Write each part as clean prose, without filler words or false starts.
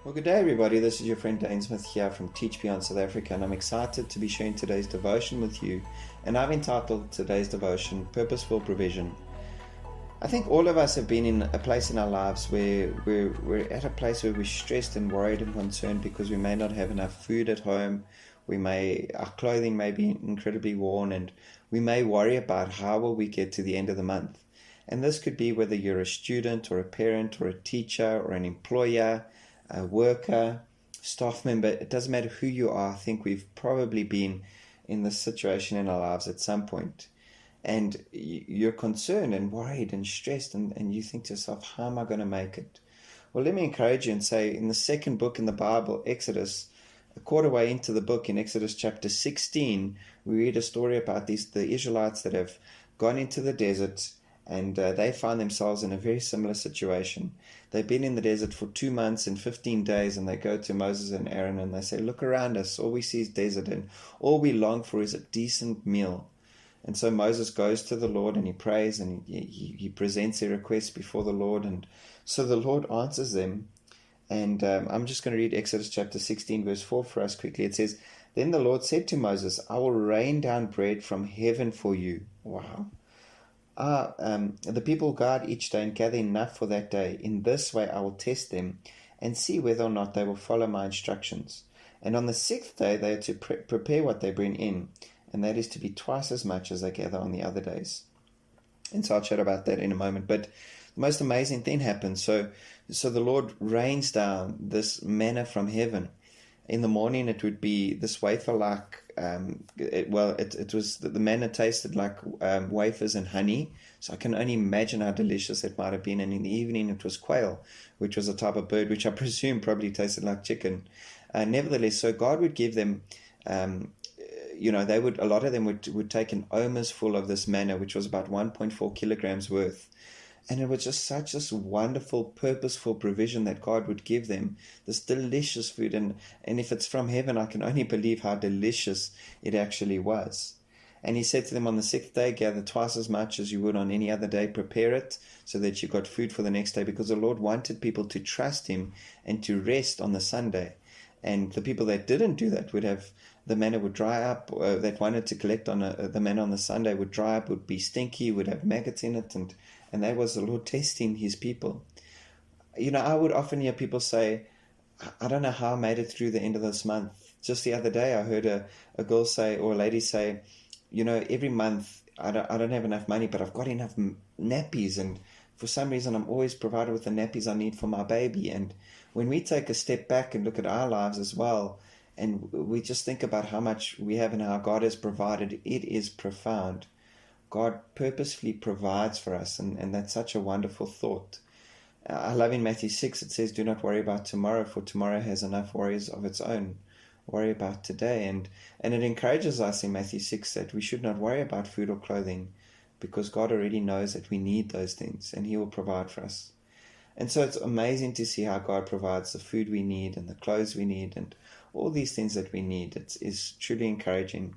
Well, good day, everybody. This is your friend Dane Smith here from TeachBeyond South Africa, and I'm excited to be sharing today's devotion with you. And I've entitled today's devotion, Purposeful Provision. I think all of us have been in a place in our lives where we're at a place where we're stressed and worried and concerned because we may not have enough food at home. Our clothing may be incredibly worn, and we may worry about how will we get to the end of the month. And this could be whether you're a student or a parent or a teacher or an employer, a worker, staff member. It doesn't matter who you are. I think we've probably been in this situation in our lives at some point. And you're concerned and worried and stressed, and you think to yourself, how am I going to make it? Well, let me encourage you and say, in the second book in the Bible, Exodus, a quarter way into the book, in Exodus chapter 16, we read a story about the Israelites that have gone into the desert, and they find themselves in a very similar situation. They've been in the desert for 2 months and 15 days, and they go to Moses and Aaron and they say, look around us, all we see is desert, and all we long for is a decent meal. And so Moses goes to the Lord and he prays and he presents their requests before the Lord. And so the Lord answers them. And I'm just going to read Exodus chapter 16 verse 4 for us quickly. It says, then the Lord said to Moses, I will rain down bread from heaven for you. Wow. The people guard each day and gather enough for that day. In this way I will test them and see whether or not they will follow my instructions. And on the 6th day they are to prepare what they bring in, and that is to be twice as much as they gather on the other days. And so I'll chat about that in a moment. But the most amazing thing happens. So the Lord rains down this manna from heaven. In the morning it would be this wafer-like, the manna tasted like wafers and honey. So I can only imagine how delicious it might have been. And in the evening it was quail, which was a type of bird, which I presume probably tasted like chicken. Nevertheless, so God would give them, a lot of them would take an omer's full of this manna, which was about 1.4 kilograms worth. And it was just such this wonderful, purposeful provision that God would give them, this delicious food. And if it's from heaven, I can only believe how delicious it actually was. And he said to them, on the 6th day, gather twice as much as you would on any other day. Prepare it so that you got food for the next day, because the Lord wanted people to trust him and to rest on the Sunday. And the people that didn't do that would have, the manna would dry up, that wanted to collect on the manna on the Sunday would dry up, would be stinky, would have maggots in it, and that was the Lord testing his people. I would often hear people say, I don't know how I made it through the end of this month. Just the other day I heard a girl say, or a lady say, every month I don't have enough money, but I've got enough nappies, and for some reason I'm always provided with the nappies I need for my baby. And when we take a step back and look at our lives as well, and we just think about how much we have and how God has provided, it is profound. God purposefully provides for us, and that's such a wonderful thought. I love in Matthew 6, it says, do not worry about tomorrow, for tomorrow has enough worries of its own. Worry about today. And it encourages us in Matthew 6 that we should not worry about food or clothing, because God already knows that we need those things, and he will provide for us. And so it's amazing to see how God provides the food we need and the clothes we need and all these things that we need. It is truly encouraging.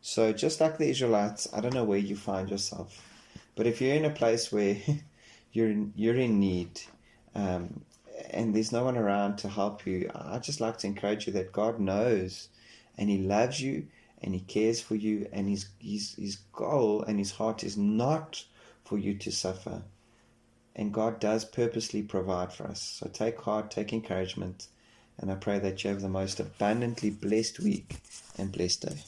So just like the Israelites, I don't know where you find yourself, but if you're in a place where you're in need, and there's no one around to help you, I'd just like to encourage you that God knows, and he loves you, and he cares for you, and his goal and his heart is not for you to suffer. And God does purposely provide for us. So take heart, take encouragement, and I pray that you have the most abundantly blessed week and blessed day.